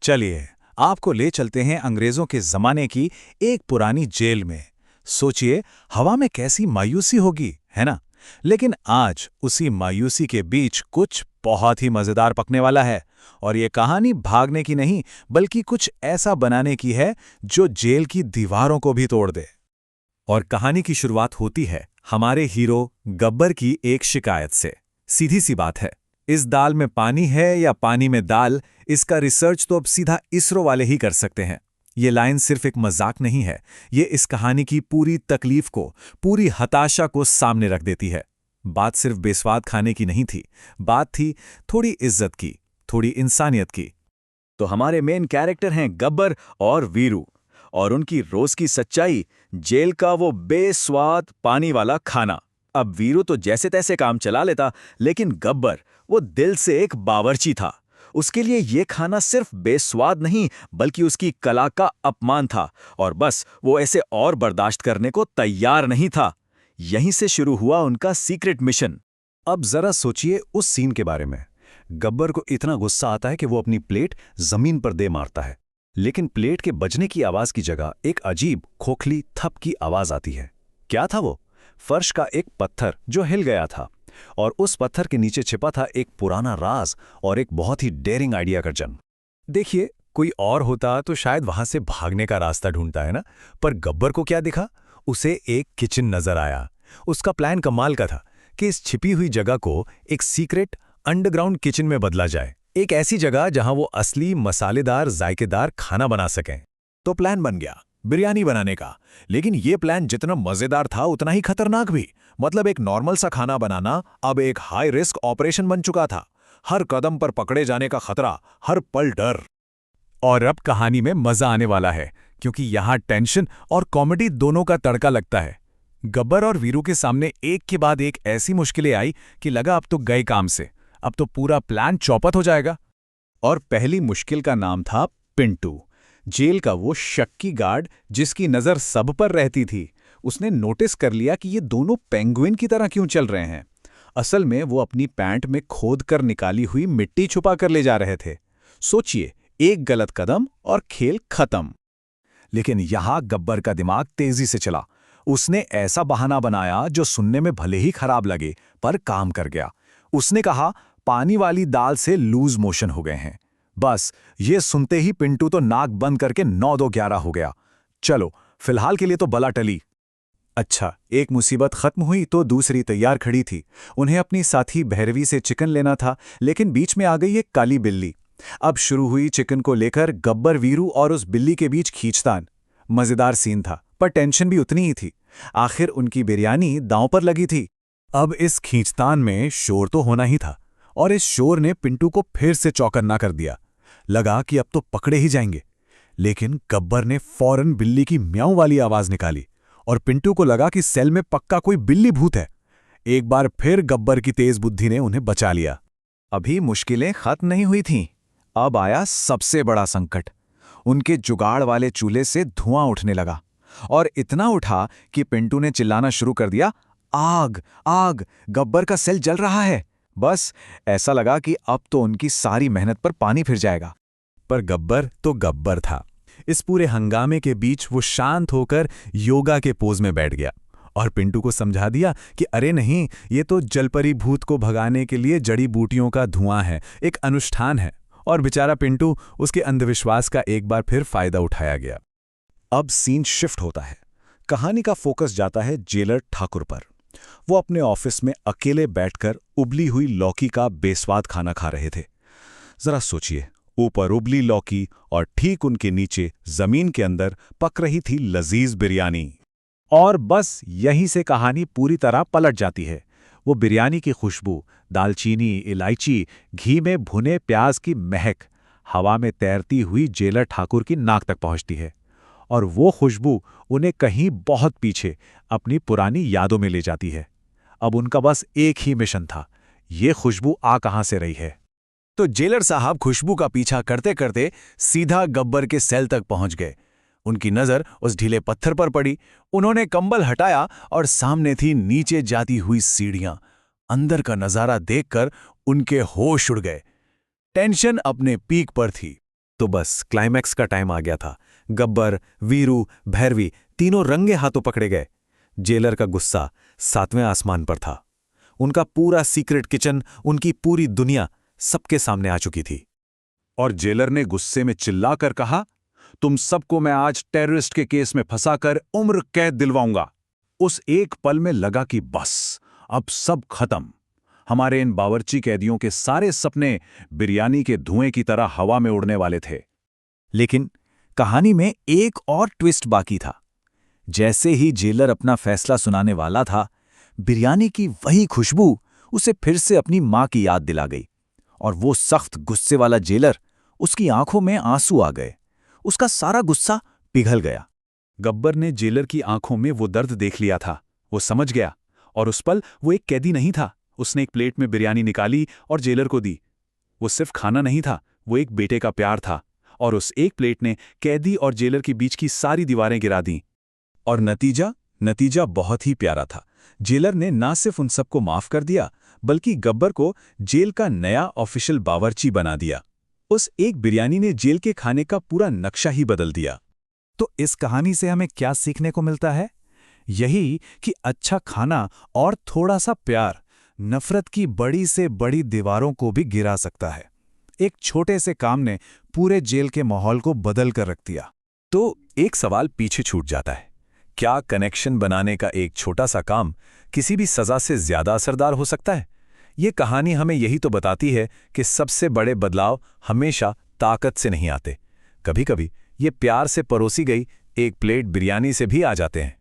चलिए, आपको ले चलते हैं अंग्रेजों के जमाने की एक पुरानी जेल में। सोचिए, हवा में कैसी मायूसी होगी, है ना? लेकिन आज उसी मायूसी के बीच कुछ बहुत ही मजेदार पकने वाला है। और ये कहानी भागने की नहीं, बल्कि कुछ ऐसा बनाने की है जो जेल की दीवारों को भी तोड़ दे। और कहानी की शुरुआत होती है हमारे हीरो गब्बर की एक शिकायत से। सीधी सी बात है, इस दाल में पानी है या पानी में दाल, इसका रिसर्च तो अब सीधा इसरो वाले ही कर सकते हैं। ये लाइन सिर्फ एक मजाक नहीं है, ये इस कहानी की पूरी तकलीफ को, पूरी हताशा को सामने रख देती है। बात सिर्फ बेस्वाद खाने की नहीं थी, बात थी थोड़ी इज्जत की, थोड़ी इंसानियत की। तो हमारे मेन कैरेक्टर हैं गब्बर और वीरू, और उनकी रोज की सच्चाई, जेल का वो बेस्वाद पानी वाला खाना। अब वीरू तो जैसे तैसे काम चला लेता, लेकिन गब्बर वो दिल से एक बावर्ची था। उसके लिए ये खाना सिर्फ बेस्वाद नहीं, बल्कि उसकी कला का अपमान था, और बस वो ऐसे और बर्दाश्त करने को तैयार नहीं था। यहीं से शुरू हुआ उनका सीक्रेट मिशन। अब जरा सोचिए उस सीन के बारे में। गब्बर को इतना गुस्सा आता है कि वो अपनी प्लेट जमीन पर दे मारता है, लेकिन प्लेट के बजने की आवाज की जगह एक अजीब खोखली थप की आवाज आती है। क्या था वो? फर्श का एक पत्थर जो हिल गया था, और उस पत्थर के नीचे छिपा था एक पुराना राज और एक बहुत ही डेयरिंग आइडिया का जन्म। देखिए, कोई और होता तो शायद वहां से भागने का रास्ता ढूंढता है ना, पर गब्बर को क्या दिखा? उसे एक किचन नजर आया। उसका प्लान कमाल का था कि इस छिपी हुई जगह को एक सीक्रेट अंडरग्राउंड किचन में बदला जाए, एक ऐसी जगह जहां वो असली मसालेदार जायकेदार खाना बना सकें। तो प्लान बन गया बिरयानी बनाने का। लेकिन ये प्लान जितना मजेदार था उतना ही खतरनाक भी। मतलब एक नॉर्मल सा खाना बनाना अब एक हाई रिस्क ऑपरेशन बन चुका था। हर कदम पर पकड़े जाने का खतरा, हर पल डर। और अब कहानी में मजा आने वाला है, क्योंकि यहां टेंशन और कॉमेडी दोनों का तड़का लगता है। गब्बर और वीरू के सामने एक के बाद एक ऐसी मुश्किलें आई कि लगा अब तो गए काम से, अब तो पूरा प्लान चौपट हो जाएगा। और पहली मुश्किल का नाम था पिंटू, जेल का वो शक्की गार्ड जिसकी नजर सब पर रहती थी। उसने नोटिस कर लिया कि ये दोनों पेंगुइन की तरह क्यों चल रहे हैं। असल में वो अपनी पैंट में खोद कर निकाली हुई मिट्टी छुपा कर ले जा रहे थे। सोचिए, एक गलत कदम और खेल खत्म। लेकिन यहां गब्बर का दिमाग तेजी से चला। उसने ऐसा बहाना बनाया जो सुनने में भले ही खराब लगे, पर काम कर गया। उसने कहा, पानी वाली दाल से लूज मोशन हो गए हैं। बस ये सुनते ही पिंटू तो नाक बंद करके 9-2-11 हो गया। चलो, फिलहाल के लिए तो बला टली। अच्छा, एक मुसीबत खत्म हुई तो दूसरी तैयार खड़ी थी। उन्हें अपनी साथी भैरवी से चिकन लेना था, लेकिन बीच में आ गई एक काली बिल्ली। अब शुरू हुई चिकन को लेकर गब्बर, वीरू और उस बिल्ली के बीच खींचतान। मजेदार सीन था, पर टेंशन भी उतनी ही थी। आखिर उनकी बिरयानी दांव पर लगी थी। अब इस खींचतान में शोर तो होना ही था, और इस शोर ने पिंटू को फिर से चौकन्ना कर दिया। लगा कि अब तो पकड़े ही जाएंगे। लेकिन गब्बर ने फौरन बिल्ली की म्याऊं वाली आवाज निकाली, और पिंटू को लगा कि सेल में पक्का कोई बिल्ली भूत है। एक बार फिर गब्बर की तेज बुद्धि ने उन्हें बचा लिया। अभी मुश्किलें खत्म नहीं हुई थीं। अब आया सबसे बड़ा संकट। उनके जुगाड़ वाले चूल्हे से धुआं उठने लगा, और इतना उठा कि पिंटू ने चिल्लाना शुरू कर दिया, आग आग, गब्बर का सेल जल रहा है। बस ऐसा लगा कि अब तो उनकी सारी मेहनत पर पानी फिर जाएगा। पर गब्बर तो गब्बर था। इस पूरे हंगामे के बीच वो शांत होकर योगा के पोज में बैठ गया, और पिंटू को समझा दिया कि अरे नहीं, ये तो जलपरी भूत को भगाने के लिए जड़ी बूटियों का धुआं है, एक अनुष्ठान है। और बेचारा पिंटू, उसके अंधविश्वास का एक बार फिर फायदा उठाया गया। अब सीन शिफ्ट होता है। कहानी का फोकस जाता है जेलर ठाकुर पर। वो अपने ऑफिस में अकेले बैठकर उबली हुई लौकी का बेस्वाद खाना खा रहे थे। जरा सोचिए, ऊपर उबली लौकी और ठीक उनके नीचे जमीन के अंदर पक रही थी लजीज बिरयानी। और बस यहीं से कहानी पूरी तरह पलट जाती है। वो बिरयानी की खुशबू, दालचीनी, इलायची, घी में भुने प्याज की महक हवा में तैरती हुई जेलर ठाकुर की नाक तक पहुंचती है। और वो खुशबू उन्हें कहीं बहुत पीछे अपनी पुरानी यादों में ले जाती है। अब उनका बस एक ही मिशन था, ये खुशबू आ कहां से रही है। तो जेलर साहब खुशबू का पीछा करते करते सीधा गब्बर के सेल तक पहुंच गए। उनकी नजर उस ढीले पत्थर पर पड़ी। उन्होंने कंबल हटाया, और सामने थी नीचे जाती हुई सीढ़ियां। अंदर का नजारा देखकर उनके होश उड़ गए। टेंशन अपने पीक पर थी। तो बस क्लाइमैक्स का टाइम आ गया था। गब्बर, वीरू, भैरवी तीनों रंगे हाथों पकड़े गए। जेलर का गुस्सा 7वें आसमान पर था। उनका पूरा सीक्रेट किचन, उनकी पूरी दुनिया सबके सामने आ चुकी थी। और जेलर ने गुस्से में चिल्लाकर कहा, तुम सबको मैं आज टेररिस्ट के केस में फंसाकर उम्र कैद दिलवाऊंगा। उस एक पल में लगा कि बस अब सब खत्म। हमारे इन बावर्ची कैदियों के सारे सपने बिरयानी के धुएं की तरह हवा में उड़ने वाले थे। लेकिन कहानी में एक और ट्विस्ट बाकी था। जैसे ही जेलर अपना फैसला सुनाने वाला था, बिरयानी की वही खुशबू उसे फिर से अपनी मां की याद दिला गई। और वो सख्त गुस्से वाला जेलर, उसकी आंखों में आंसू आ गए। उसका सारा गुस्सा पिघल गया। गब्बर ने जेलर की आंखों में वो दर्द देख लिया था। वो समझ गया, और उस पल वो एक कैदी नहीं था। उसने एक प्लेट में बिरयानी निकाली और जेलर को दी। वो सिर्फ खाना नहीं था, वो एक बेटे का प्यार था। और उस एक प्लेट ने कैदी और जेलर के बीच की सारी दीवारें गिरा दीं। और नतीजा बहुत ही प्यारा था। जेलर ने ना सिर्फ उन सबको माफ कर दिया, बल्कि गब्बर को जेल का नया ऑफिशियल बावर्ची बना दिया। उस एक बिरयानी ने जेल के खाने का पूरा नक्शा ही बदल दिया। तो इस कहानी से हमें क्या सीखने को मिलता है? यही कि अच्छा खाना और थोड़ा सा प्यार नफरत की बड़ी से बड़ी दीवारों को भी गिरा सकता है। एक छोटे से काम ने पूरे जेल के माहौल को बदल कर रख दिया। तो एक सवाल पीछे छूट जाता है, क्या कनेक्शन बनाने का एक छोटा सा काम किसी भी सजा से ज्यादा असरदार हो सकता है? ये कहानी हमें यही तो बताती है कि सबसे बड़े बदलाव हमेशा ताकत से नहीं आते। कभी-कभी ये प्यार से परोसी गई एक प्लेट बिरयानी से भी आ जाते हैं।